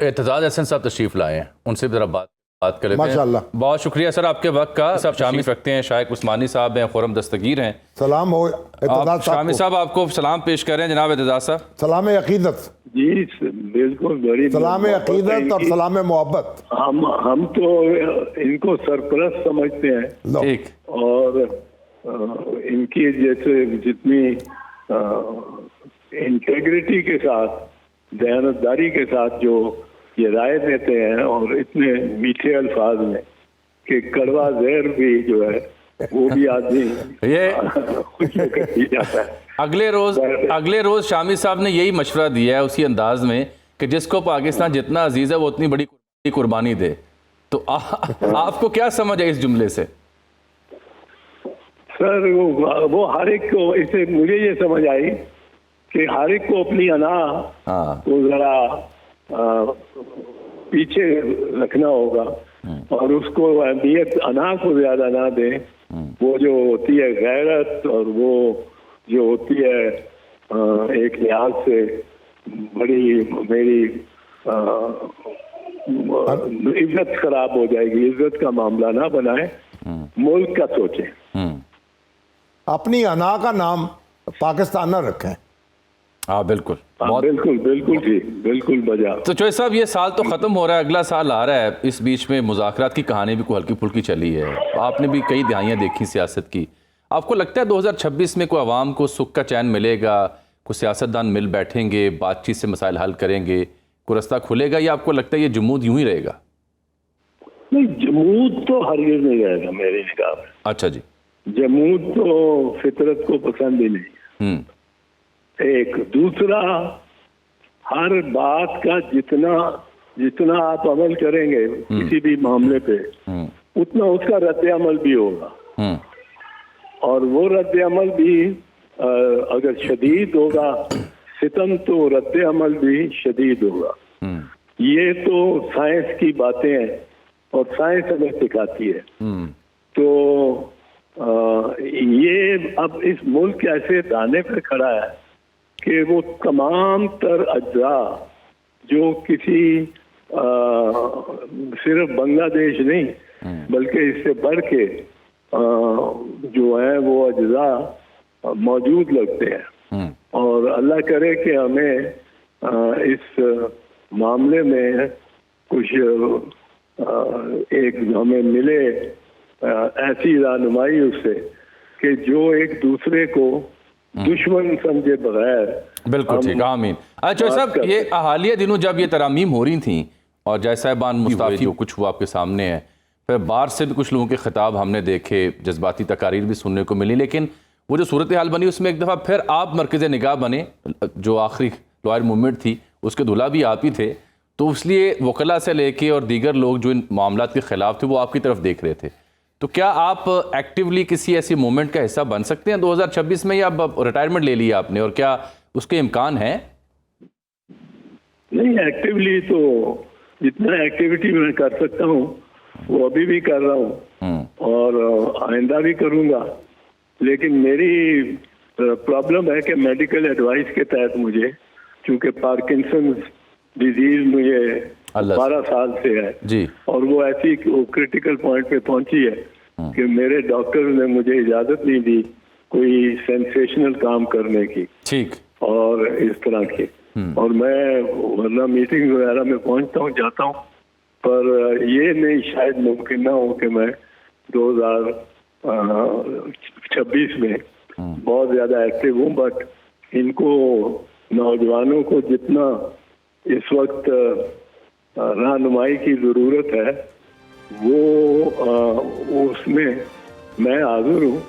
एतजाज हसन साहब तशरीफ लाए हैं, उनसे जरा बात कर लेते हैं। बहुत शुक्रिया सर आपके वक्त का। सब शामिल रखते हैं, शाइक उस्मानी साहब हैं, खुरम दस्तगीर हैं। सलाम हो एतजाज शामी साहब, आपको सलाम पेश कर रहे हैं जनाब एतजाज साहब। सलाम अकीदत जी बिल्कुल, बड़ी सलाम अकीदत और सलाम मोहब्बत। हम तो इनको सरपरस्त समझते हैं ठीक, और इनकी जैसे जितनी इंटेग्रिटी के साथ, दयानतदारी के साथ जो ये राय देते हैं और इतने मीठे अल्फाज में कि कड़वा जहर भी जो है वो भी आदमी ये खुश होकर पी जाता है। अगले रोज शामी साहब ने यही मशवरा दिया है उसी अंदाज में कि जिसको पाकिस्तान जितना अजीज है वो उतनी बड़ी कुर्बानी दे। तो आपको क्या समझ है इस जुमले से? सर वो हर एक को, इसे मुझे ये समझ आई कि हर एक को अपनी अना को जरा पीछे रखना होगा और उसको अहमियत अना को ज्यादा ना दे। वो जो होती है गैरत और वो जो होती है एक लिहाज से बड़ी मेरी इज्जत खराब हो जाएगी, इज्जत का मामला ना बनाए, मुल्क का सोचें। अपनी अना का नाम पाकिस्तान ना रखें। हाँ बिल्कुल, बिल्कुल जी, बिल्कुल बजा। तो चौधरी साहब, ये साल तो ख़त्म हो रहा है, अगला साल आ रहा है। इस बीच में मुज़ाकरात की कहानी भी कोई हल्की फुल्की चली है, आपने भी कई दहाइयाँ देखी सियासत की। आपको लगता है 2026 में कोई आवाम को सुख का चैन मिलेगा, कोई सियासतदान मिल बैठेंगे, बातचीत से मसाइल हल करेंगे, कोई रास्ता खुलेगा, या आपको लगता है ये जमूद यूं ही रहेगा? नहीं, जमूद तो हरगिज़ नहीं रहेगा मेरी निगाह में। अच्छा जी। जमूद तो फितरत को पसंद ही नहीं। एक दूसरा, हर बात का जितना आप अमल करेंगे किसी भी मामले पे, उतना उसका रद्द अमल भी होगा, और वो रद्द अमल भी अगर शदीद होगा, सितम तो रद्द अमल भी शदीद होगा। ये तो साइंस की बातें हैं और साइंस हमें सिखाती है। तो ये अब इस मुल्क ऐसे दाने पर खड़ा है कि वो तमाम तर अज्जा जो किसी सिर्फ बांग्लादेश नहीं बल्कि इससे बढ़ के जो है वो अज्जा मौजूद लगते हैं, और अल्लाह करे कि हमें इस मामले में कुछ एक हमें मिले ऐसी रहनुमाई उससे कि जो एक दूसरे को दुश्मन समझे बगैर। बिल्कुल ठीक, आमीन। अच्छा साहब, ये हालिया दिनों जब ये तरामीम हो रही थी और जय साहिबान मुस्ताफी जो कुछ हुआ आपके सामने है, फिर बाहर से भी कुछ लोगों के खिताब हमने देखे, जज्बाती तकारीर भी सुनने को मिली, लेकिन वो जो सूरत हाल बनी उसमें एक दफ़ा फिर आप मरकज़ निगाह बने। जो आखिरी लॉयर मूवमेंट थी उसके दूल्हा भी आप ही थे, तो इसलिए वकला से लेके और दीगर लोग जो इन मामलात के ख़िलाफ़ थे वो आपकी तरफ देख रहे थे। तो क्या आप एक्टिवली किसी ऐसी मूवमेंट का हिस्सा बन सकते हैं 2026 में, या अब रिटायरमेंट ले लिया आपने, और क्या उसके इम्कान है? नहीं, एक्टिवली तो जितना एक्टिविटी मैं कर सकता हूँ वो अभी भी कर रहा हूँ और आइंदा भी करूँगा। लेकिन मेरी प्रॉब्लम है कि मेडिकल एडवाइस के तहत मुझे, चूँकि पार्किंसंस डिजीज मुझे 12 साल से है जी, और वो ऐसी क्रिटिकल पॉइंट पे पहुंची है कि मेरे डॉक्टर ने मुझे इजाजत नहीं दी कोई सेंसेशनल काम करने की, ठीक, और इस तरह के। और मैं वरना मीटिंग वगैरह में पहुंचता हूं, जाता हूं, पर ये नहीं शायद मुमकिन ना हो कि मैं 2026 में बहुत ज्यादा एक्टिव हूं। बट इनको, नौजवानों को जितना इस वक्त रहनुमाई की जरूरत है वो उसमें मैं हाजिर हूँ।